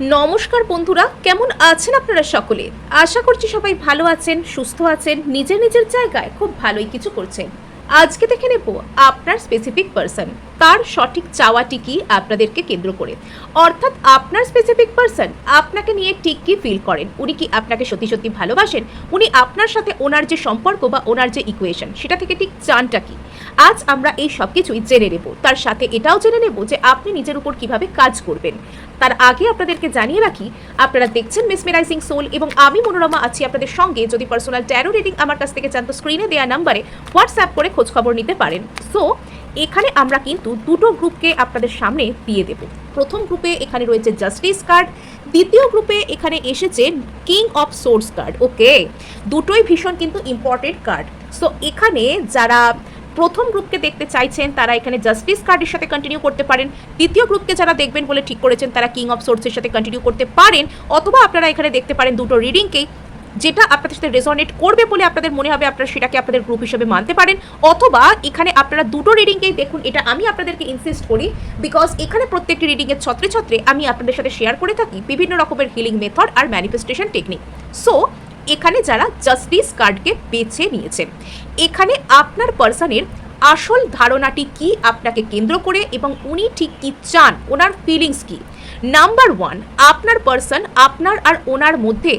নমস্কার বন্ধুরা, কেমন আছেন আপনারা সকলে? আশা করছি সবাই ভালো আছেন, সুস্থ আছেন, নিজের নিজের জায়গায় খুব ভালোই কিছু করছেন। আজকে দেখে নেব আপনার স্পেসিফিক পার্সন, তার সঠিক চাওয়াটি কি আপনাদেরকে কেন্দ্র করে। অর্থাৎ আপনার স্পেসিফিক পার্সন আপনাকে নিয়ে ঠিক কি ফিল করেন, উনি কি আপনাকে সত্যি সত্যি ভালোবাসেন, উনি আপনার সাথে ওনার যে সম্পর্ক বা ওনার যে ইকুয়েশন সেটা থেকে ঠিক চানটা কি। আজ আমরা এই সব কিছুই জেনে নেব, তার সাথে এটাও জেনে নেব যে আপনি নিজের উপর কিভাবে কাজ করবেন। তার আগে আপনাদেরকে জানিয়ে রাখি, আপনারা দেখছেন মেসমেরাইজিং সোল এবং আমি মনোরমা আছি আপনাদের সঙ্গে। যদি পার্সোনাল ট্যারো রিডিং আমার কাছ থেকে চান তো স্ক্রিনে দেওয়া নাম্বারে হোয়াটসঅ্যাপ করে খোঁজ খবর নিতে পারেন। সো এখানে আমরা কিন্তু দুটো গ্রুপকে আপনাদের সামনে দিয়ে দেব। প্রথম গ্রুপে এখানে রয়েছে জাস্টিস কার্ড, দ্বিতীয় গ্রুপে এখানে এসেছে কিং অফ সোর্স কার্ড। ওকে, দুটোই ভীষণ কিন্তু ইম্পর্টেন্ট কার্ড। সো এখানে যারা প্রথম গ্রুপকে দেখতে চাইছেন তারা এখানে জাস্টিস কার্ডের সাথে কন্টিনিউ করতে পারেন। দ্বিতীয় গ্রুপকে যারা দেখবেন বলে ঠিক করেছেন তারা কিং অফ সোর্সের সাথে কন্টিনিউ করতে পারেন। অথবা আপনারা এখানে দেখতে পারেন দুটো রিডিংকেই, যেটা আপনাদের সাথে রেজোনেট করবে বলে আপনাদের মনে হবে আপনারা সেটাকে আপনাদের গ্রুপ হিসেবে মানতে পারেন। অথবা এখানে আপনারা দুটো রিডিংকেই দেখুন, এটা আমি আপনাদেরকে ইনসিস্ট করি বিকজ এখানে প্রত্যেকটি রিডিংয়ের ছত্রে ছত্রে আমি আপনাদের সাথে শেয়ার করে থাকি বিভিন্ন রকমের হিলিং মেথড আর ম্যানিফেস্টেশন টেকনিক। সো এখানে যারা জাস্টিস কার্ডকে বেছে নিয়েছেন, এখানে আপনার পার্সনের আসল ধারণাটি কি আপনাকে কেন্দ্র করে এবং উনি ঠিক কি চান, ওনার ফিলিংস কি। নাম্বার ওয়ান, আপনার পার্সন আপনার আর ওনার মধ্যে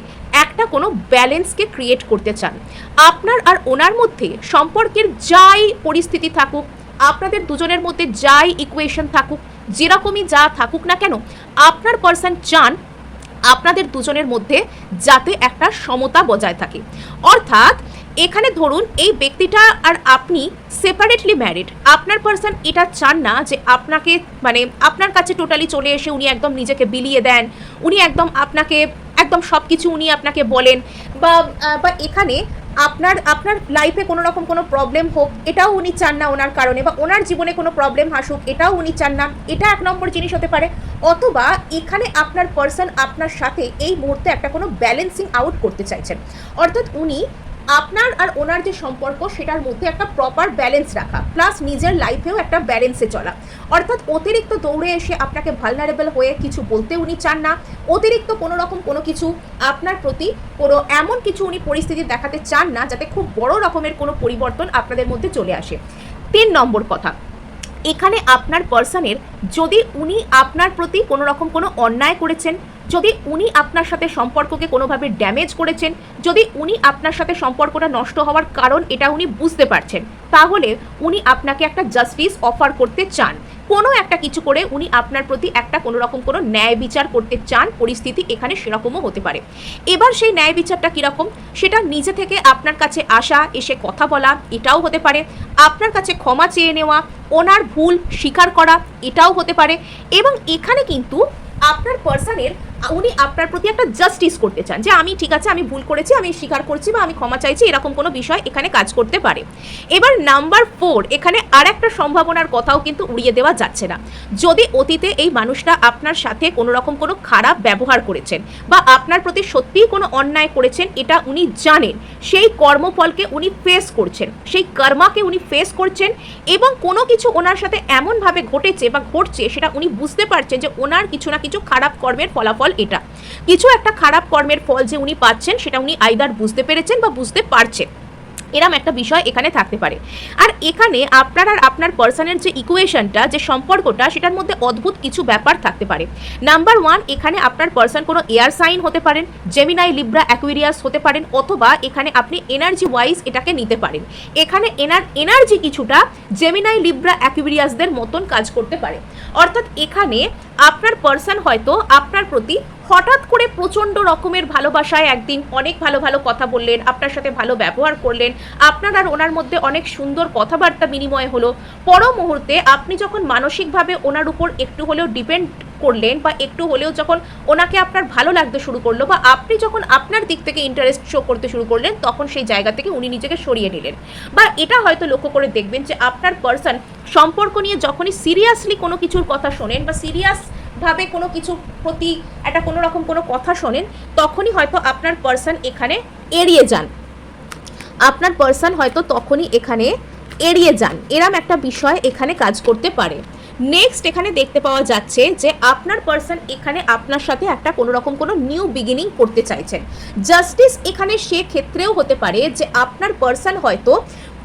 একটা কোনো ব্যালেন্সকে ক্রিয়েট করতে চান। আপনার আর ওনার মধ্যে সম্পর্কের যাই পরিস্থিতি থাকুক, আপনাদের দুজনের মধ্যে যাই ইকুয়েশন থাকুক, যেরকমই যা থাকুক না কেন, আপনার পার্সন চান আপনাদের দুজনের মধ্যে যাতে একটা সমতা বজায় থাকে। অর্থাৎ এখানে ধরুন এই ব্যক্তিটা আর আপনি সেপারেটলি ম্যারিড, আপনার পার্সন এটা চান না যে আপনাকে মানে আপনার কাছে টোটালি চলে এসে উনি একদম নিজেকে বিলিয়ে দেন, উনি একদম আপনাকে একদম সব কিছু উনি আপনাকে বলেন, বা এখানে আপনার লাইফে কোনো রকম কোনো প্রবলেম হোক এটাও উনি চান না ওনার কারণে, বা ওনার জীবনে কোনো প্রবলেম আসুক এটাও উনি চান না। এটা এক নম্বর জিনিস হতে পারে। অথবা এখানে আপনার পার্সন আপনার সাথে এই মুহূর্তে একটা কোনো ব্যালেন্সিং আউট করতে চাইছেন। অর্থাৎ উনি আপনার আর ওনার যে সম্পর্ক সেটার মধ্যে একটা প্রপার ব্যালেন্স রাখা, প্লাস নিজের লাইফেও একটা ব্যালেন্সে চলা। অর্থাৎ অতিরিক্ত দৌড়ে এসে আপনাকে ভালনারেবল হয়ে কিছু বলতে উনি চান না, অতিরিক্ত কোনো রকম কোনো কিছু আপনার প্রতি কোনো এমন কিছু উনি পরিস্থিতি দেখাতে চান না যাতে খুব বড় রকমের কোনো পরিবর্তন আপনাদের মধ্যে চলে আসে। 3 নম্বর কথা, এখানে আপনার পার্সনের যদি উনি আপনার প্রতি কোনো রকম কোনো অন্যায় করেছেন, যদি উনি আপনার সাথে সম্পর্ককে কোনোভাবে ড্যামেজ করেছেন, যদি উনি আপনার সাথে সম্পর্কটা নষ্ট হওয়ার কারণ এটা উনি বুঝতে পারছেন, তাহলে উনি আপনাকে একটা জাস্টিস অফার করতে চান। কোনো একটা কিছু করে উনি আপনার প্রতি একটা কোনো রকম কোনো ন্যায় বিচার করতে চান। পরিস্থিতি এখানে সেরকমও হতে পারে। এবার সেই ন্যায় বিচারটা কীরকম, সেটা নিজে থেকে আপনার কাছে আসা, এসে কথা বলা, এটাও হতে পারে। আপনার কাছে ক্ষমা চেয়ে নেওয়া, ওনার ভুল স্বীকার করা, এটাও হতে পারে। এবং এখানে কিন্তু আপনার পার্সনের উনি আপনার প্রতি একটা জাস্টিস করতে চান যে আমি ঠিক আছে, আমি ভুল করেছি, আমি স্বীকার করছি বা আমি ক্ষমা চাইছি, এরকম কোনো বিষয় এখানে কাজ করতে পারে। এবার নাম্বার 4, এখানে আর একটা সম্ভাবনার কথাও কিন্তু উড়িয়ে দেওয়া যাচ্ছে না। যদি অতীতে এই মানুষটা আপনার সাথে কোনো রকম কোনো খারাপ ব্যবহার করেছেন বা আপনার প্রতি সত্যিই কোনো অন্যায় করেছেন, এটা উনি জানেন, সেই কর্মফলকে উনি ফেস করছেন, সেই কর্মাকে উনি ফেস করছেন, এবং কোনো কিছু ওনার সাথে এমনভাবে ঘটেছে বা ঘটছে সেটা উনি বুঝতে পারছেন যে ওনার কিছু না কিছু খারাপ কর্মের ফলাফল এটা। কিছু একটা খারাপ কর্মের ফল যে উনি পাচ্ছেন সেটা উনি আইদার বুঝতে পেরেছেন বা বুঝতে পারছেন, এরম একটা বিষয় এখানে থাকতে পারে। আর এখানে আপনার আর আপনার পার্সনের যে ইকুয়েশনটা, যে সম্পর্কটা, সেটার মধ্যে অদ্ভুত কিছু ব্যাপার থাকতে পারে। নাম্বার 1, এখানে আপনার পার্সন কোনো এয়ার সাইন হতে পারেন, জেমিনাই, লিব্রা, অ্যাকুয়ারিয়াস হতে পারেন। অথবা এখানে আপনি এনার্জি ওয়াইজ এটাকে নিতে পারেন, এখানে এনার্জি কিছুটা জেমিনাই, লিব্রা, অ্যাকুয়ারিয়াসদের মতন কাজ করতে পারে। অর্থাৎ এখানে আপনার পার্সন হয়তো আপনার প্রতি হঠাৎ করে প্রচণ্ড রকমের ভালোবাসায় একদিন অনেক ভালো ভালো কথা বললেন, আপনার সাথে ভালো ব্যবহার করলেন, আপনার আর ওনার মধ্যে অনেক সুন্দর কথাবার্তা বিনিময় হলো। পর মুহূর্তে আপনি যখন মানসিকভাবে ওনার উপর একটু হলেও ডিপেন্ড করলেন বা একটু হলেও যখন ওনাকে আপনার ভালো লাগতে শুরু করলো বা আপনি যখন আপনার দিক থেকে ইন্টারেস্ট শো করতে শুরু করলেন, তখন সেই জায়গা থেকে উনি নিজেকে সরিয়ে নিলেন। বা এটা হয়তো লক্ষ্য করে দেখবেন যে আপনার পার্সন সম্পর্ক নিয়ে যখনই সিরিয়াসলি কোনো কিছুর কথা শোনেন বা সিরিয়াস ভাবে কোনো কিছু প্রতি একটা কোনো রকম কোনো কথা শোনেন, তখনই হয়তো আপনার পার্সন এখানে এড়িয়ে যান, এরম একটা বিষয় এখানে কাজ করতে পারে। নেক্সট এখানে দেখতে পাওয়া যাচ্ছে যে আপনার পার্সন এখানে আপনার সাথে একটা কোনো রকম কোনো নিউ বিগিনিং করতে চাইছেন। জাস্টিস এখানে সে ক্ষেত্রেও হতে পারে যে আপনার পার্সন হয়তো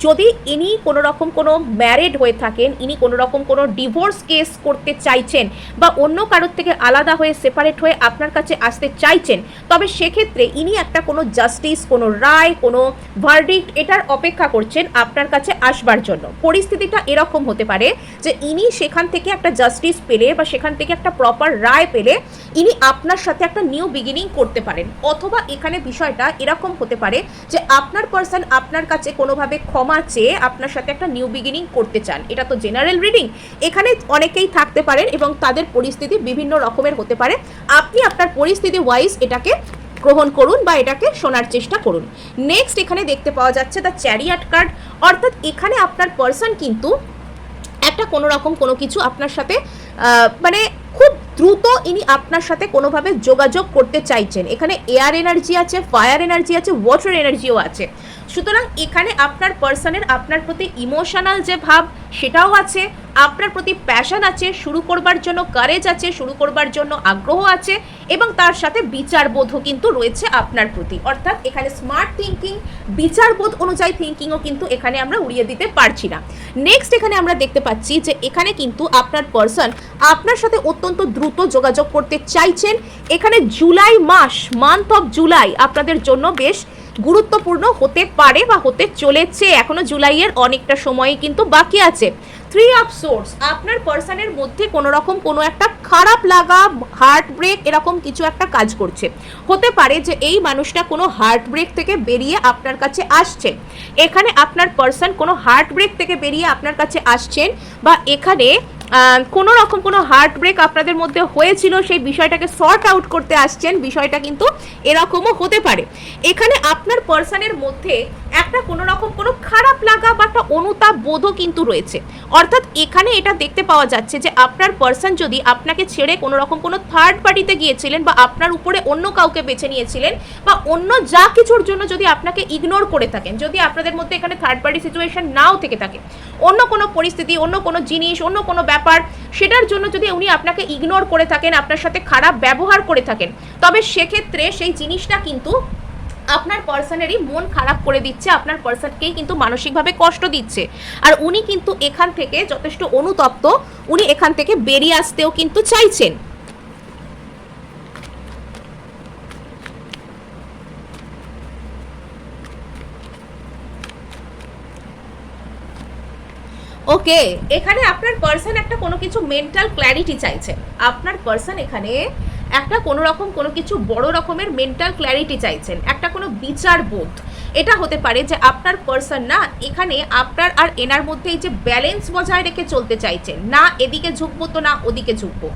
যদি ইনি কোনো রকম কোনো ম্যারিড হয়ে থাকেন, ইনি কোনো রকম কোনো ডিভোর্স কেস করতে চাইছেন বা অন্য কারোর থেকে আলাদা হয়ে সেপারেট হয়ে আপনার কাছে আসতে চাইছেন, তবে সেক্ষেত্রে ইনি একটা কোনো জাস্টিস, কোনো রায়, কোনো ভার্ডিক্ট এটার অপেক্ষা করছেন আপনার কাছে আসবার জন্য। পরিস্থিতিটা এরকম হতে পারে যে ইনি সেখান থেকে একটা জাস্টিস পেলে বা সেখান থেকে একটা প্রপার রায় পেলে ইনি আপনার সাথে একটা নিউ বিগিনিং করতে পারেন। অথবা এখানে বিষয়টা এরকম হতে পারে যে আপনার পার্সন আপনার কাছে কোনোভাবে ক্ষমা চেয়ে আপনার সাথে একটা নিউ বিগিনিং করতে চান। এটা তো জেনারেল রিডিং, এখানে অনেকেই থাকতে পারেন এবং তাদের পরিস্থিতি বিভিন্ন রকমের হতে পারে। আপনি আপনার পরিস্থিতি ওয়াইজ এটাকে গ্রহণ করুন বা এটাকে শোনার চেষ্টা করুন। নেক্সট এখানে দেখতে পাওয়া যাচ্ছে দ্য চ্যারিয়ট কার্ড, অর্থাৎ এখানে আপনার পার্সন কিন্তু একটা কোনো রকম কোনো কিছু আপনার সাথে মানে খুব দ্রুত ইনি আপনার সাথে কোনোভাবে যোগাযোগ করতে চাইছেন। এখানে এয়ার এনার্জি আছে, ফায়ার এনার্জি আছে, ওয়াটার এনার্জিও আছে। সুতরাং এখানে আপনার পার্সনের আপনার প্রতি ইমোশনাল যে ভাব সেটাও আছে, আপনার প্রতি প্যাশন আছে, শুরু করবার জন্য কারেজ আছে, শুরু করবার জন্য আগ্রহ আছে এবং তার সাথে বিচারবোধও কিন্তু রয়েছে আপনার প্রতি। অর্থাৎ এখানে স্মার্ট থিঙ্কিং, বিচারবোধ অনুযায়ী থিঙ্কিংও কিন্তু এখানে আমরা উড়িয়ে দিতে পারছি না। নেক্সট এখানে আমরা দেখতে পাচ্ছি যে এখানে কিন্তু আপনার পার্সন আপনার সাথে অত্যন্ত দ্রুত যোগাযোগ করতে চাইছেন। এখানে জুলাই মাস, মান্থ অফ জুলাই আপনাদের জন্য বেশ গুরুত্বপূর্ণ হতে পারে বা হতে চলেছে। এখনো জুলাইয়ের অনেকটা সময় কিন্তু বাকি আছে। 3 অফ সোর্স, আপনার পার্সনের মধ্যে কোনো রকম কোনো একটা খারাপ লাগা, হার্ট ব্রেক এরকম কিছু একটা কাজ করছে। হতে পারে যে এই মানুষটা কোনো হার্ট ব্রেক থেকে বেরিয়ে আপনার কাছে আসছে। এখানে আপনার পার্সন কোনো হার্ট ব্রেক থেকে বেরিয়ে আপনার কাছে আসছেন বা এখানে কোনো রকম কোনো হার্ট ব্রেক আপনাদের মধ্যে হয়েছিল সেই বিষয়টাকে সর্ট আউট করতে আসছেন। বিষয়টা কিন্তু এরকমও হতে পারে। এখানে আপনার পার্সনের মধ্যে একটা কোনো রকম কোনো খারাপ লাগা বা একটা অনুতাপ বোধও কিন্তু রয়েছে। অর্থাৎ এখানে এটা দেখতে পাওয়া যাচ্ছে যে আপনার পার্সন যদি আপনাকে ছেড়ে কোনো রকম কোনো থার্ড পার্টিতে গিয়েছিলেন বা আপনার উপরে অন্য কাউকে বেছে নিয়েছিলেন বা অন্য যা কিছুর জন্য যদি আপনাকে ইগনোর করে থাকেন, যদি আপনাদের মধ্যে এখানে থার্ড পার্টি সিচুয়েশন নাও থেকে থাকে, অন্য কোনো পরিস্থিতি, অন্য কোনো জিনিস, অন্য কোনো ব্যাপার, সেটার জন্য যদি উনি আপনাকে ইগনোর করে থাকেন, আপনার সাথে খারাপ ব্যবহার করে থাকেন, তবে সেক্ষেত্রে সেই জিনিসটা কিন্তু আপনার পার্সনেরই মন খারাপ করে দিচ্ছে, আপনার পার্সনকেই কিন্তু মানসিকভাবে কষ্ট দিচ্ছে। আর উনি কিন্তু এখান থেকে যথেষ্ট অনুতপ্ত, উনি এখান থেকে বেরিয়ে আসতেও কিন্তু চাইছেন। ওকে, এখানে আপনার পার্সন একটা কোনো কিছু মেন্টাল ক্ল্যারিটি চাইছে। আপনার পার্সন এখানে একটা কোনো রকম কোনো কিছু বড় রকমের মেন্টাল ক্ল্যারিটি চাইছেন, একটা কোনো বিচার বোধ। এটা হতে পারে যে আপনার পার্সন না এখানে আপনার আর এনার মধ্যে এই যে ব্যালেন্স বজায় রেখে চলতে চাইছেন, না এদিকে ঝুঁকবো তো না ওদিকে ঝুঁকবো,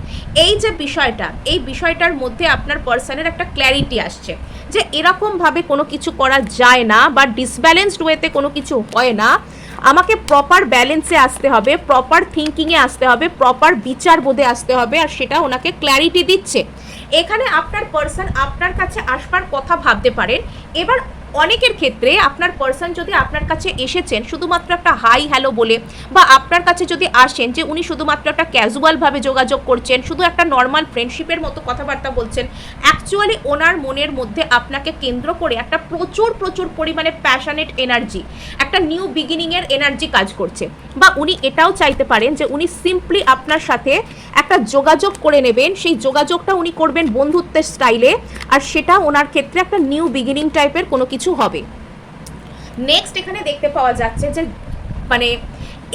এই যে বিষয়টা, এই বিষয়টার মধ্যে আপনার পার্সনের একটা ক্ল্যারিটি আসছে যে এরকমভাবে কোনো কিছু করা যায় না বা ডিসব্যালেন্সড ওয়েতে কোনো কিছু হয় না, আমাকে প্রপার ব্যালেন্সে আসতে হবে, প্রপার থিঙ্কিংয়ে আসতে হবে, প্রপার বিচার বোধে আসতে হবে, আর সেটা ওনাকে ক্ল্যারিটি দিচ্ছে। এখানে আপনার পার্সন আপনার কাছে আসবার কথা ভাবতে পারেন। এবার অনেকের ক্ষেত্রে আপনার পার্সন যদি আপনার কাছে এসেছেন শুধুমাত্র একটা হাই হ্যালো বলে, বা আপনার কাছে যদি আসেন যে উনি শুধুমাত্র একটা ক্যাজুয়ালভাবে যোগাযোগ করছেন, শুধু একটা নর্মাল ফ্রেন্ডশিপের মতো কথাবার্তা বলছেন, অ্যাকচুয়ালি ওনার মনের মধ্যে আপনাকে কেন্দ্র করে একটা প্রচুর প্রচুর পরিমাণে প্যাশনেট এনার্জি, একটা নিউ বিগিনিংয়ের এনার্জি কাজ করছে। বা উনি এটাও চাইতে পারেন যে উনি সিম্পলি আপনার সাথে একটা যোগাযোগ করে নেবেন, সেই যোগাযোগটা উনি করবেন বন্ধুত্বের স্টাইলে, আর সেটা ওনার ক্ষেত্রে একটা নিউ বিগিনিং টাইপের কোনো কিছু হবে। নেক্সট এখানে দেখতে পাওয়া যাচ্ছে যে মানে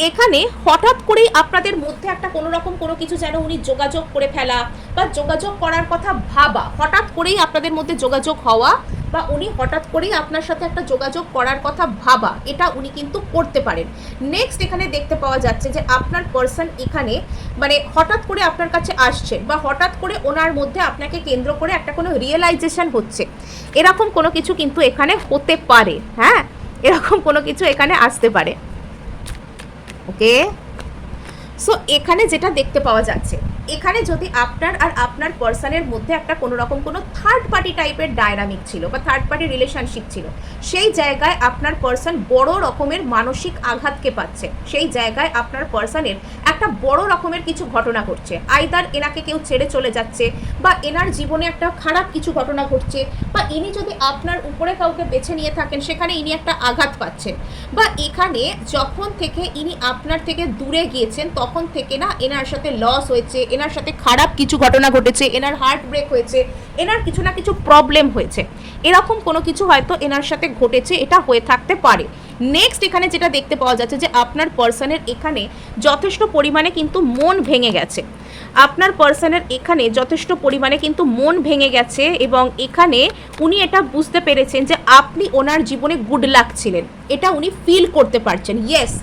এখানে হঠাৎ করেই আপনাদের মধ্যে একটা কোনো রকম কোনো কিছু যেন উনি যোগাযোগ করে ফেলা বা যোগাযোগ করার কথা ভাবা, হঠাৎ করেই আপনাদের মধ্যে যোগাযোগ হওয়া বা উনি হঠাৎ করেই আপনার সাথে একটা যোগাযোগ করার কথা ভাবা, এটা উনি কিন্তু করতে পারেন। নেক্সট এখানে দেখতে পাওয়া যাচ্ছে যে আপনার পার্সন এখানে মানে হঠাৎ করে আপনার কাছে আসছেন বা হঠাৎ করে ওনার মধ্যে আপনাকে কেন্দ্র করে একটা কোনো রিয়েলাইজেশন হচ্ছে, এরকম কোনো কিছু কিন্তু এখানে হতে পারে। হ্যাঁ, এরকম কোনো কিছু এখানে আসতে পারে। ওকে, সো এখানে যেটা দেখতে পাওয়া যাচ্ছে এখানে যদি আপনার আর আপনার পার্সনের মধ্যে একটা কোনো রকম কোনো থার্ড পার্টি টাইপের ডায়নামিক ছিল বা থার্ড পার্টি রিলেশনশিপ ছিল, সেই জায়গায় আপনার পার্সন বড় রকমের মানসিক আঘাতকে পাচ্ছে, সেই জায়গায় আপনার পার্সনের একটা বড় রকমের কিছু ঘটনা ঘটছে। আইদার এনাকে কেউ ছেড়ে চলে যাচ্ছে, বা এনার জীবনে একটা খারাপ কিছু ঘটনা ঘটছে, বা ইনি যদি আপনার উপরে কাউকে বেছে নিয়ে থাকেন সেখানে ইনি একটা আঘাত পাচ্ছেন, বা এখানে যখন থেকে ইনি আপনার থেকে দূরে গিয়েছেন তখন থেকে না এনার সাথে লস হয়েছে, এনার সাথে খারাপ কিছু ঘটনা ঘটেছে, এনার হার্ট ব্রেক হয়েছে, এনার কিছু না কিছু প্রবলেম হয়েছে, এরকম কোনো কিছু হয়তো এনার সাথে ঘটেছে, এটা হয়ে থাকতে পারে। নেক্সট এখানে যেটা দেখতে পাওয়া যাচ্ছে যে আপনার পার্সনের এখানে যথেষ্ট পরিমাণে কিন্তু মন ভেঙে গেছে, আপনার পার্সনের এখানে যথেষ্ট পরিমাণে কিন্তু মন ভেঙে গেছে, এবং এখানে উনি এটা বুঝতে পেরেছেন যে আপনি ওনার জীবনে গুড লাক ছিলেন, এটা উনি ফিল করতে পারছেন। ইয়েস,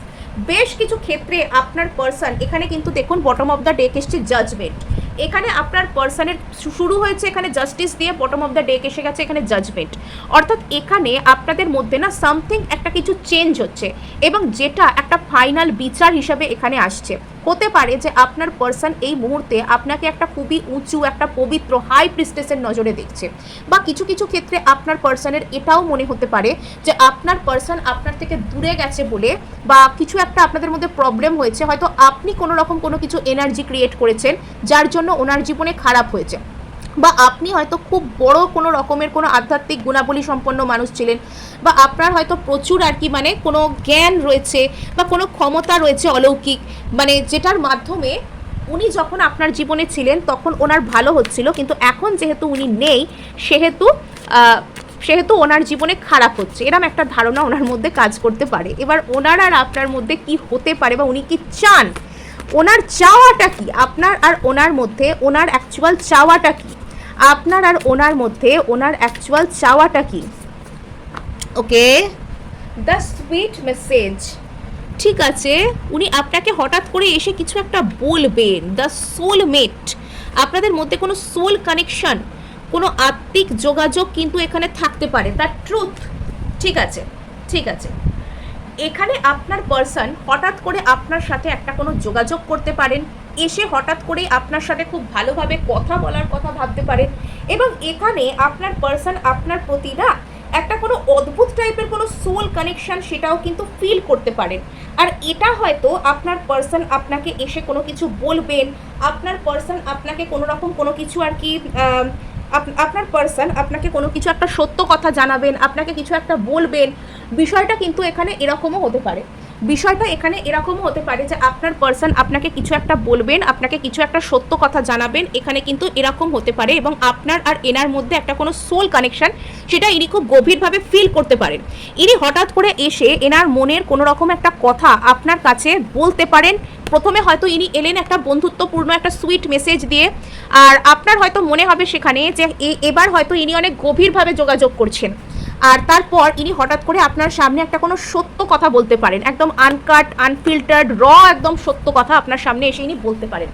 বেশ কিছু ক্ষেত্রে আপনার পার্সন এখানে কিন্তু দেখুন বটম অফ দ্য ডেক এসছে জাজমেন্ট, এখানে আপনার পার্সনের শুরু হয়েছে এখানে জাস্টিস দিয়ে, বটম অফ দ্য ডেক এসে গেছে এখানে জাজমেন্ট, অর্থাৎ এখানে আপনাদের মধ্যে না সামথিং একটা কিছু চেঞ্জ হচ্ছে, এবং যেটা একটা ফাইনাল বিচার হিসাবে এখানে আসছে। হতে পারে যে আপনার পার্সন এই মুহূর্তে আপনাকে একটা খুবই উঁচু একটা পবিত্র হাই প্রিস্টেসের নজরে দেখছে, বা কিছু কিছু ক্ষেত্রে আপনার পার্সনের এটাও মনে হতে পারে যে আপনার পার্সন আপনার থেকে দূরে গেছে বলে, বা কিছু একটা আপনাদের মধ্যে প্রবলেম হয়েছে, হয়তো আপনি কোনো রকম কোনো কিছু এনার্জি ক্রিয়েট করেছেন যার জন্য ওনার জীবনে খারাপ হয়েছে, বা আপনি হয়তো খুব বড় কোনো রকমের কোনো আধ্যাত্মিক গুণাবলী সম্পন্ন মানুষ ছিলেন, বা আপনার হয়তো প্রচুর আর কি মানে কোনো জ্ঞান রয়েছে বা কোনো ক্ষমতা রয়েছে অলৌকিক, মানে যেটার মাধ্যমে উনি যখন আপনার জীবনে ছিলেন তখন ওনার ভালো হচ্ছিল, কিন্তু এখন যেহেতু উনি নেই সেহেতু ওনার জীবনে খারাপ হচ্ছে, এরকম একটা ধারণা ওনার মধ্যে কাজ করতে পারে। এবার ওনার আর আপনার মধ্যে কি হতে পারে, বা উনি কি চান, ওনার চাওয়াটা কি, আপনার আর ওনার মধ্যে ওনার অ্যাকচুয়াল চাওয়াটা কি, আপনার আর ওনার মধ্যে ওনার অ্যাকচুয়াল চাওয়াটা কি। ওকে, দ্য সুইট মেসেজ, ঠিক আছে, উনি আপনাকে হঠাৎ করে এসে কিছু একটা বলবেন। দ্য সোলমেট, আপনাদের মধ্যে কোনো সোল কানেকশন, কোনো আত্মিক যোগাযোগ কিন্তু এখানে থাকতে পারে, তার ট্রুথ। ঠিক আছে, ঠিক আছে, এখানে আপনার পার্সন হঠাৎ করে আপনার সাথে একটা কোনো যোগাযোগ করতে পারেন, এসে হঠাৎ করেই আপনার সাথে খুব ভালোভাবে কথা বলার কথা ভাবতে পারেন, এবং এখানে আপনার পার্সন আপনার প্রতি না একটা কোনো অদ্ভুত টাইপের কোনো সোল কানেকশন সেটাও কিন্তু ফিল করতে পারেন। আর এটা হয়তো আপনার পার্সন আপনাকে এসে কোনো কিছু বলবেন, আপনার পার্সন আপনাকে কোনো রকম কোনো কিছু আর কি আপনার পার্সন আপনাকে কোনো কিছু একটা সত্য কথা জানাবেন, আপনাকে কিছু একটা বলবেন। বিষয়টা কিন্তু এখানে এরকমও হতে পারে, বিষয়টা এখানে এরকমও হতে পারে যে আপনার পার্সন আপনাকে কিছু একটা বলবেন, আপনাকে কিছু একটা সত্য কথা জানাবেন, এখানে কিন্তু এরকম হতে পারে, এবং আপনার আর এনার মধ্যে একটা কোনো সোল কানেকশন সেটা ইনি খুব গভীরভাবে ফিল করতে পারেন। ইনি হঠাৎ করে এসে এনার মনের কোনো রকম একটা কথা আপনার কাছে বলতে পারেন। প্রথমে হয়তো ইনি এলেন একটা বন্ধুত্বপূর্ণ একটা সুইট মেসেজ দিয়ে, আর আপনার হয়তো মনে হবে সেখানে যে এবার হয়তো ইনি অনেক গভীরভাবে যোগাযোগ করছেন, আর তারপর ইনি হঠাৎ করে আপনার সামনে একটা কোনো সত্য কথা বলতে পারেন, একদম আনকাট আনফিল্টার্ড একদম সত্য কথা আপনার সামনে এসে ইনি বলতে পারেন।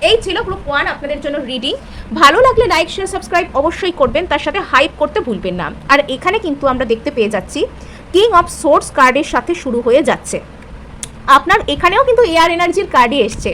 এই ছিল গ্রুপ 1 আপনাদের জন্য রিডিং। ভালো লাগলে লাইক শেয়ার সাবস্ক্রাইব অবশ্যই করবেন, তার সাথে হাইপ করতে ভুলবেন না। আর এখানে কিন্তু আমরা দেখতে পেয়ে যাচ্ছি কিং অফ সোর্স কার্ডের সাথে শুরু হয়ে যাচ্ছে, আপনার এখানেও কিন্তু এয়ার এনার্জির কার্ডই এসছে।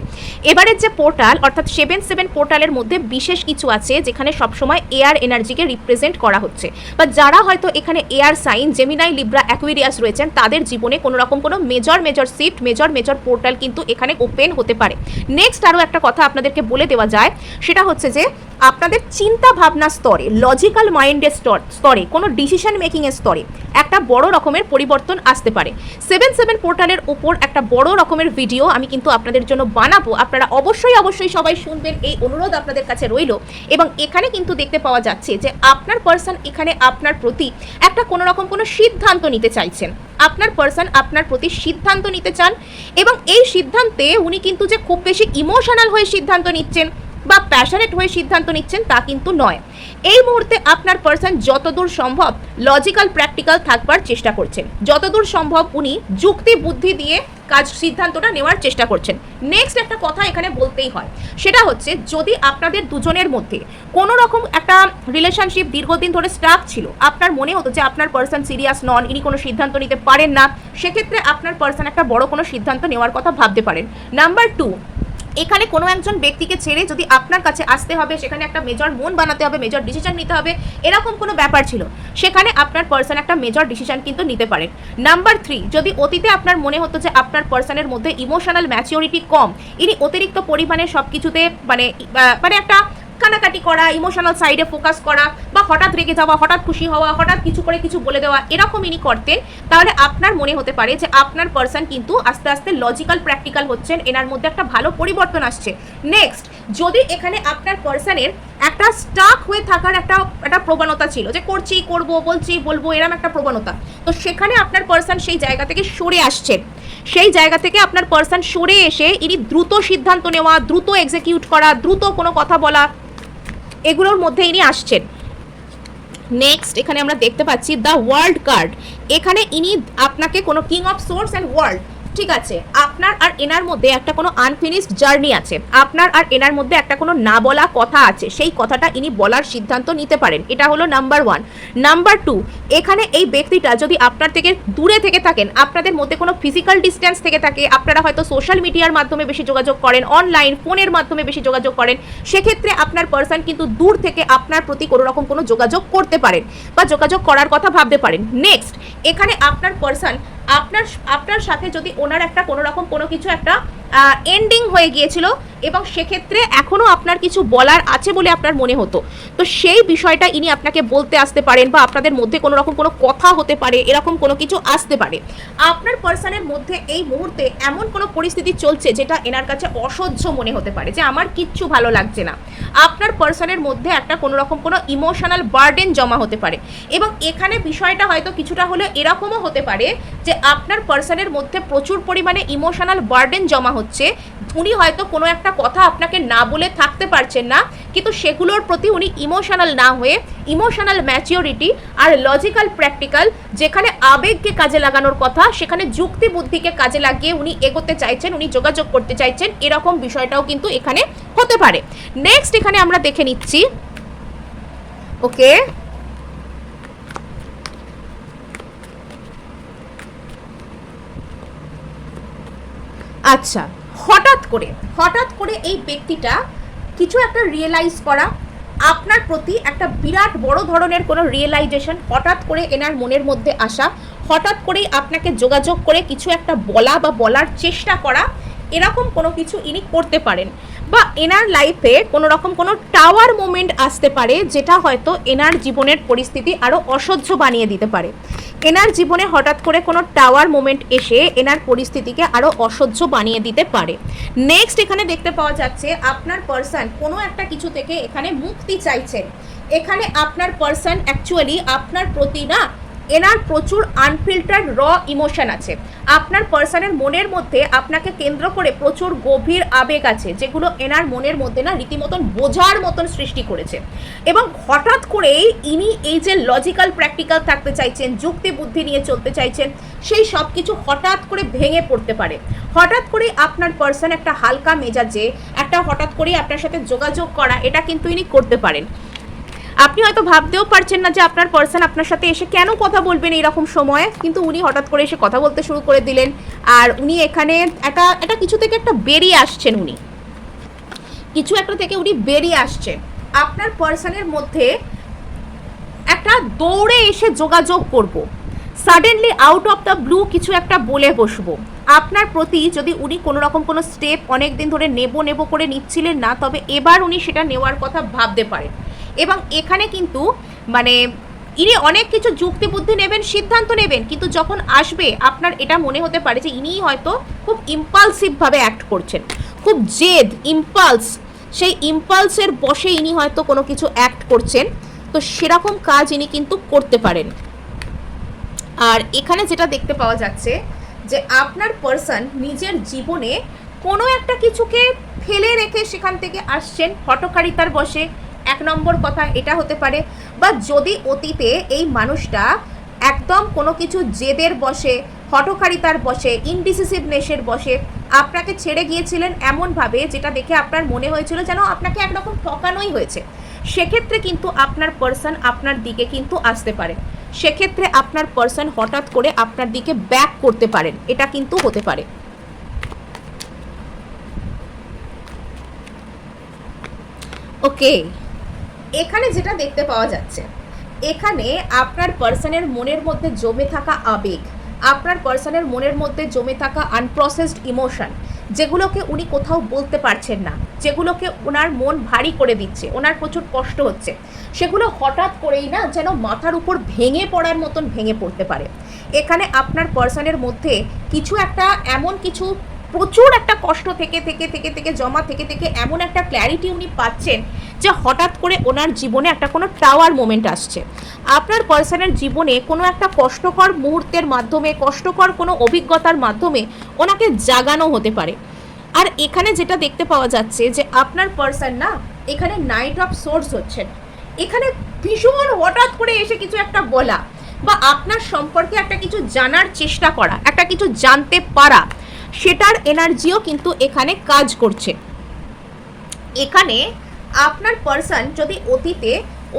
এবারের যে পোর্টাল অর্থাৎ 7/7 পোর্টালের মধ্যে বিশেষ কিছু আছে যেখানে সবসময় এয়ার এনার্জিকে রিপ্রেজেন্ট করা হচ্ছে, বা যারা হয়তো এখানে air sign Gemini Libra Aquarius রয়েছেন তাদের জীবনে কোনো রকম কোনো মেজর শিফট মেজর পোর্টাল কিন্তু এখানে ওপেন হতে পারে। নেক্সট আরও একটা কথা আপনাদেরকে বলে দেওয়া যায়, সেটা হচ্ছে যে আপনাদের চিন্তা ভাবনা স্তরে, লজিক্যাল মাইন্ডের স্তরে, কোনো ডিসিশন মেকিংয়ের স্তরে একটা বড় রকমের পরিবর্তন আসতে পারে। 7/7 পোর্টালের উপর একটা বড় রকমের ভিডিও আমি কিন্তু আপনাদের জন্য বানাবো, আপনারা অবশ্যই সবাই শুনবেন, এই অনুরোধ আপনাদের কাছে রইল। এবং এখানে কিন্তু দেখতে পাওয়া যাচ্ছে যে আপনার পার্সন এখানে আপনার প্রতি একটা কোনো রকম কোনো সিদ্ধান্ত নিতে চাইছেন, আপনার পার্সন আপনার প্রতি সিদ্ধান্ত নিতে চান, এবং এই সিদ্ধান্তে উনি কিন্তু যে খুব বেশি ইমোশনাল হয়ে সিদ্ধান্ত নিচ্ছেন বা প্যাশনেট হয়ে সিদ্ধান্ত নিচ্ছেন তা কিন্তু নয়। এই মুহূর্তে আপনার পার্সন যতদূর সম্ভব লজিক্যাল প্র্যাকটিক্যাল থাকবার চেষ্টা করছেন, যতদূর সম্ভব উনি যুক্তি বুদ্ধি দিয়ে সিদ্ধান্তটা নেওয়ার চেষ্টা করছেন। নেক্সট একটা কথা এখানে বলতেই হয়, সেটা হচ্ছে যদি আপনাদের দুজনের মধ্যে কোনো রকম একটা রিলেশনশিপ দীর্ঘদিন ধরে স্টাক ছিল, আপনার মনে হতো যে আপনার পার্সন সিরিয়াস নন, ইনি কোনো সিদ্ধান্ত নিতে পারেন না, সেক্ষেত্রে আপনার পার্সন একটা বড় কোনো সিদ্ধান্ত নেওয়ার কথা ভাবতে পারেন। নাম্বার 2, এখানে কোনো একজন ব্যক্তিকে ছেড়ে যদি আপনার কাছে আসতে হবে, সেখানে একটা মেজর মন বানাতে হবে, মেজর ডিসিশন নিতে হবে, এরকম কোনো ব্যাপার ছিল, সেখানে আপনার পার্সন একটা মেজর ডিসিশন কিন্তু নিতে পারেন। নাম্বার 3, যদি অতীতে আপনার মনে হতো যে আপনার পার্সনের মধ্যে ইমোশনাল ম্যাচিওরিটি কম, ইনি অতিরিক্ত পরিমাণে সব কিছুতে মানে একটা কানাকাটি করা, ইমোশনাল সাইডে ফোকাস করা, বা হঠাৎ রেগে যাওয়া, হঠাৎ খুশি হওয়া, হঠাৎ কিছু করে কিছু বলে দেওয়া, এরকম ইনি করতেন, তাহলে আপনার মনে হতে পারে যে আপনার পার্সন কিন্তু আস্তে আস্তে লজিক্যাল প্র্যাকটিক্যাল হচ্ছেন, এনার মধ্যে একটা ভালো পরিবর্তন আসছে। নেক্সট, যদি এখানে আপনার পার্সনের একটা স্টাক হয়ে থাকার একটা প্রবণতা ছিল, যে করছি, করব, বলছি, বলবো, এরকম একটা প্রবণতা, তো সেখানে আপনার পার্সন সেই জায়গা থেকে সরে আসছেন। সেই জায়গা থেকে আপনার পার্সন সরে এসে ইনি দ্রুত সিদ্ধান্ত নেওয়া, দ্রুত এক্সিকিউট করা, দ্রুত কোনো কথা বলা, এগুলোর মধ্যে ইনি আসছেন। নেক্সট, এখানে আমরা দেখতে পাচ্ছি দ্য ওয়ার্ল্ড কার্ড। এখানে ইনি আপনাকে কোনো king of swords and world, ঠিক আছে, আপনার আর এনার মধ্যে একটা কোনো আনফিনিশড জার্নি আছে, আপনার আর এনার মধ্যে একটা কোনো না বলা কথা আছে, সেই কথাটা ইনি বলার সিদ্ধান্ত নিতে পারেন। এটা হলো নাম্বার 1। নাম্বার 2, এখানে এই ব্যক্তিটা যদি আপনার থেকে দূরে থেকে থাকেন, আপনাদের মধ্যে কোনো ফিজিক্যাল ডিস্টেন্স থেকে থাকে, আপনারা হয়তো সোশ্যাল মিডিয়ার মাধ্যমে বেশি যোগাযোগ করেন, অনলাইন ফোনের মাধ্যমে বেশি যোগাযোগ করেন, সেক্ষেত্রে আপনার পার্সন কিন্তু দূর থেকে আপনার প্রতি কোনো রকম কোনো যোগাযোগ করতে পারেন বা যোগাযোগ করার কথা ভাবতে পারেন। নেক্সট, এখানে আপনার পার্সন আপনার সাথে যদি ওনার একটা কোনো রকম কোনো কিছু একটা এন্ডিং হয়ে গিয়েছিল এবং সেক্ষেত্রে এখনও আপনার কিছু বলার আছে বলে আপনার মনে হতো, তো সেই বিষয়টা ইনি আপনাকে বলতে আসতে পারেন, বা আপনাদের মধ্যে কোনো রকম কোনো কথা হতে পারে, এরকম কোনো কিছু আসতে পারে। আপনার পার্সনের মধ্যে এই মুহূর্তে এমন কোনো পরিস্থিতি চলছে যেটা এনার কাছে অসহ্য মনে হতে পারে, যে আমার কিচ্ছু ভালো লাগছে না। আপনার পার্সনের মধ্যে একটা কোনো রকম কোনো ইমোশনাল বার্ডেন জমা হতে পারে, এবং এখানে বিষয়টা হয়তো কিছুটা হলেও এরকমও হতে পারে যে আপনার পার্সনের মধ্যে প্রচুর পরিমাণে ইমোশনাল বার্ডেন জমা হচ্ছে, উনি হয়তো কোনো একটা কথা আপনাকে না বলে থাকতে পারছেন না, কিন্তু সেগুলোর প্রতি উনি ইমোশনাল না হয়ে ইমোশনাল ম্যাচিওরিটি আর লজিক্যাল প্র্যাকটিক্যাল, যেখানে আবেগকে কাজে লাগানোর কথা সেখানে যুক্তি বুদ্ধিকে কাজে লাগিয়ে উনি এগোতে চাইছেন, উনি যোগাযোগ করতে চাইছেন, এরকম বিষয়টাও কিন্তু এখানে হতে পারে। নেক্সট, এখানে আমরা দেখে নিচ্ছি, ওকে, আচ্ছা, হঠাৎ করে এই ব্যক্তিটা কিছু একটা রিয়েলাইজ করা, আপনার প্রতি একটা বিরাট বড় ধরনের কোনো রিয়েলাইজেশন হঠাৎ করে এনার মনের মধ্যে আসা, হঠাৎ করেই আপনাকে যোগাযোগ করে কিছু একটা বলা বা বলার চেষ্টা করা, এরকম কোনো কিছু ইনি করতে পারেন। বা এনার লাইফে কোনো রকম কোনো টাওয়ার মোমেন্ট আসতে পারে, যেটা হয়তো এনার জীবনের পরিস্থিতি আরও অসহ্য বানিয়ে দিতে পারে। এনার জীবনে হঠাৎ করে কোনো টাওয়ার মোমেন্ট এসে এনার পরিস্থিতিকে আরও অসহ্য বানিয়ে দিতে পারে। নেক্সট, এখানে দেখতে পাওয়া যাচ্ছে আপনার পার্সন কোনো একটা কিছু থেকে এখানে মুক্তি চাইছেন। এখানে আপনার পার্সন অ্যাকচুয়ালি আপনার প্রতি না, এনার প্রচুর আনফিল্টার্ড র ইমোশন আছে। আপনার পার্সনের মনের মধ্যে আপনাকে কেন্দ্র করে প্রচুর গভীর আবেগ আছে, যেগুলো এনার মনের মধ্যে না রীতিমতন বোঝার মতন সৃষ্টি করেছে। এবং হঠাৎ করেই ইনি এই যে লজিক্যাল প্র্যাকটিক্যাল থাকতে চাইছেন, যুক্তি বুদ্ধি নিয়ে চলতে চাইছেন, সেই সব কিছু হঠাৎ করে ভেঙে পড়তে পারে। হঠাৎ করেই আপনার পার্সন একটা হালকা মেজাজে একটা হঠাৎ করেই আপনার সাথে যোগাযোগ করা, এটা কিন্তু ইনি করতে পারেন। আপনি হয়তো ভাবতেও পারছেন না যে আপনার পার্সন আপনার সাথে এসে কেন কথা বলবেন এইরকম সময়ে, কিন্তু উনি হঠাৎ করে এসে কথা বলতে শুরু করে দিলেন। আর উনি এখানে একটা কিছু থেকে একটা বেরিয়ে আসছেন, উনি কিছু একটা থেকে উনি বেরিয়ে আসছেন। আপনার পার্সনের মধ্যে একটা দৌড়ে এসে যোগাযোগ করব, suddenly out of the blue কিছু একটা বলে বসবো। আপনার প্রতি যদি উনি কোনো রকম কোনো স্টেপ অনেক দিন ধরে নেব করে নিচ্ছিলেন না, তবে এবার উনি সেটা নেওয়ার কথা ভাবতে পারেন। এবং এখানে কিন্তু মানে ইনি অনেক কিছু যুক্তি বুদ্ধি নেবেন, সিদ্ধান্ত নেবেন, কিন্তু যখন আসবে আপনার এটা মনে হতে পারে যে ইনিই হয়তো খুব ইম্পালসিভভাবে অ্যাক্ট করছেন, খুব জেদ, ইম্পালস, সেই ইম্পালসের বশে ইনি হয়তো কোনো কিছু অ্যাক্ট করছেন। তো সেরকম কাজ ইনি কিন্তু করতে পারেন। আর এখানে যেটা দেখতে পাওয়া যাচ্ছে যে আপনার পার্সন নিজের জীবনে কোনো একটা কিছুকে ফেলে রেখে সেখান থেকে আসছেন হঠকারিতার বশে, এক নম্বর কথা এটা হতে পারে। বা যদি অতীতে এই মানুষটা একদম কোনো কিছু জেদের বশে, হঠকারিতার বশে, ইনডিসিসিভনেসের বশে আপনাকে ছেড়ে গিয়েছিলেন এমনভাবে যেটা দেখে আপনার মনে হয়েছিল যেন আপনাকে একরকম ঠকানোই হয়েছে, সেক্ষেত্রে কিন্তু আপনার পার্সন আপনার দিকে কিন্তু আসতে পারে। সেক্ষেত্রে আপনার পার্সন হঠাৎ করে আপনার দিকে ব্যাক করতে পারেন, এটা কিন্তু হতে পারে। ওকে, এখানে যেটা দেখতে পাওয়া যাচ্ছে, এখানে আপনার পার্সনের মনের মধ্যে জমে থাকা আবেগ, আপনার পার্সনের মনের মধ্যে জমে থাকা আনপ্রসেসড ইমোশন, যেগুলোকে উনি কোথাও বলতে পারছেন না, যেগুলোকে ওনার মন ভারী করে দিচ্ছে, ওনার প্রচুর কষ্ট হচ্ছে, সেগুলো হঠাৎ করেই না যেন মাথার উপর ভেঙে পড়ার মতন ভেঙে পড়তে পারে। এখানে আপনার পার্সনের মধ্যে কিছু একটা এমন কিছু প্রচুর একটা কষ্ট থেকে থেকে থেকে থেকে জমা থেকে থেকে এমন একটা ক্ল্যারিটি উনি পাচ্ছেন যে হঠাৎ করে ওনার জীবনে একটা কোনো টাওয়ার মোমেন্ট আসছে। আপনার পার্সনের জীবনে কোনো একটা কষ্টকর মুহূর্তের মাধ্যমে, কষ্টকর কোনো অভিজ্ঞতার মাধ্যমে ওনাকে জাগানো হতে পারে। আর এখানে যেটা দেখতে পাওয়া যাচ্ছে যে আপনার পার্সন না এখানে নাইট অফ সোর্স হচ্ছেন, এখানে ভীষণ হঠাৎ করে এসে কিছু একটা বলা বা আপনার সম্পর্কে একটা কিছু জানার চেষ্টা করা, একটা কিছু জানতে পারা, সেটার এনার্জিও কিন্তু এখানে কাজ করছে। এখানে আপনার পার্সন যদি অতীতে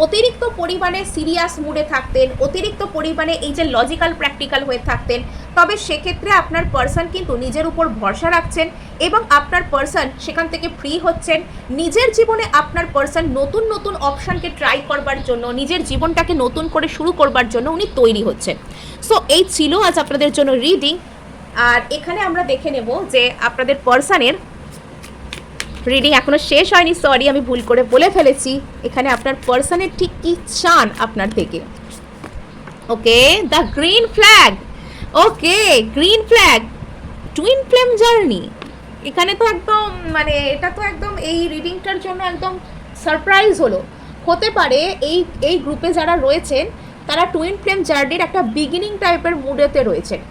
অতিরিক্ত পরিমাণে সিরিয়াস মুডে থাকতেন, অতিরিক্ত পরিমাণে এই যে লজিক্যাল প্র্যাকটিক্যাল হয়ে থাকতেন, তবে সেক্ষেত্রে আপনার পার্সন কিন্তু নিজের উপর ভরসা রাখছেন এবং আপনার পার্সন সেখান থেকে ফ্রি হচ্ছেন। নিজের জীবনে আপনার পার্সন নতুন নতুন অপশানকে ট্রাই করবার জন্য, নিজের জীবনটাকে নতুন করে শুরু করবার জন্য উনি তৈরি হচ্ছেন। সো এই ছিল আজ আপনাদের জন্য রিডিং। আর এখানে আমরা দেখে নেব যে আপনাদের পার্সনের রিডিং এখনো শেষ হয়নি, সরি আমি ভুল করে বলে ফেলেছি। এখানে আপনার পার্সনের ঠিক কি চান আপনার থেকে। Okay, the green flag. Okay, green flag, twin flame journey. এখানে তো একদম মানে এটা তো একদম এই রিডিংটার জন্য একদম সারপ্রাইজ হতে পারে। এই গ্রুপে যারা রয়েছেন তারা টুইন ফ্লেম জার্নির একটা বিগিনিং টাইপের মুডেতে রয়েছেন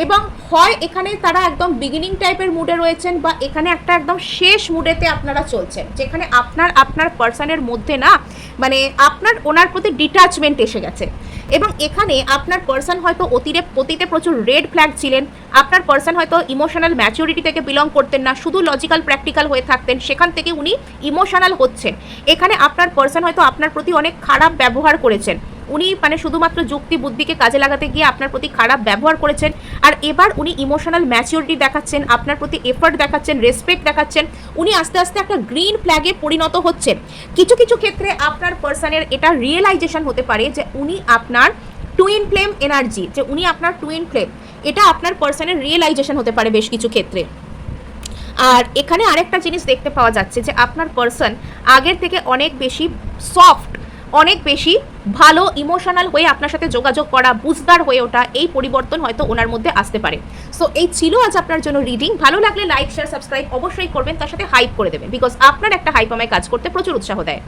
এবং হয় এখানে তারা একদম বিগিনিং টাইপের মুডে রয়েছেন বা এখানে একটা একদম শেষ মুডেতে আপনারা চলছেন, যেখানে আপনার পার্সনের মধ্যে না মানে আপনার ওনার প্রতি ডিট্যাচমেন্ট এসে গেছে। এবং এখানে আপনার পার্সন হয়তো অতীতে প্রচুর রেড ফ্ল্যাগ ছিলেন, আপনার পার্সন হয়তো ইমোশনাল ম্যাচুরিটি থেকে বিলং করতেন না, শুধু লজিক্যাল প্র্যাকটিক্যাল হয়ে থাকতেন, সেখান থেকে উনি ইমোশনাল হচ্ছেন। এখানে আপনার পার্সন হয়তো আপনার প্রতি অনেক খারাপ ব্যবহার করেছেন, উনি মানে শুধুমাত্র যুক্তি বুদ্ধিকে কাজে লাগাতে গিয়ে আপনার প্রতি খারাপ ব্যবহার করেছেন। আর এবার উনি ইমোশনাল ম্যাচিউরিটি দেখাচ্ছেন, আপনার প্রতি এফর্ট দেখাচ্ছেন, রেসপেক্ট দেখাচ্ছেন, উনি আস্তে আস্তে একটা গ্রিন ফ্ল্যাগে পরিণত হচ্ছেন। কিছু কিছু ক্ষেত্রে আপনার পার্সনের এটা রিয়েলাইজেশন হতে পারে যে উনি আপনার টুইন ফ্লেম এনার্জি, যে উনি আপনার টুইন ফ্লেম, এটা আপনার পার্সনের রিয়েলাইজেশন হতে পারে বেশ কিছু ক্ষেত্রে। আর এখানে আরেকটা জিনিস দেখতে পাওয়া যাচ্ছে যে আপনার পার্সন আগের থেকে অনেক বেশি সফট, অনেক বেশি ভালো ইমোশনাল হয়ে আপনার সাথে যোগাযোগ করা, বুঝদার হয়ে ওঠা, এই পরিবর্তন হয়তো ওনার মধ্যে আসতে পারে। সো এই ছিল আজ আপনার জন্য রিডিং। ভালো লাগলে লাইক, শেয়ার, সাবস্ক্রাইব অবশ্যই করবেন, তার সাথে হাইপ করে দেবেন, বিকজ আপনার একটা হাইপ আমায় কাজ করতে প্রচুর উৎসাহ দেয়।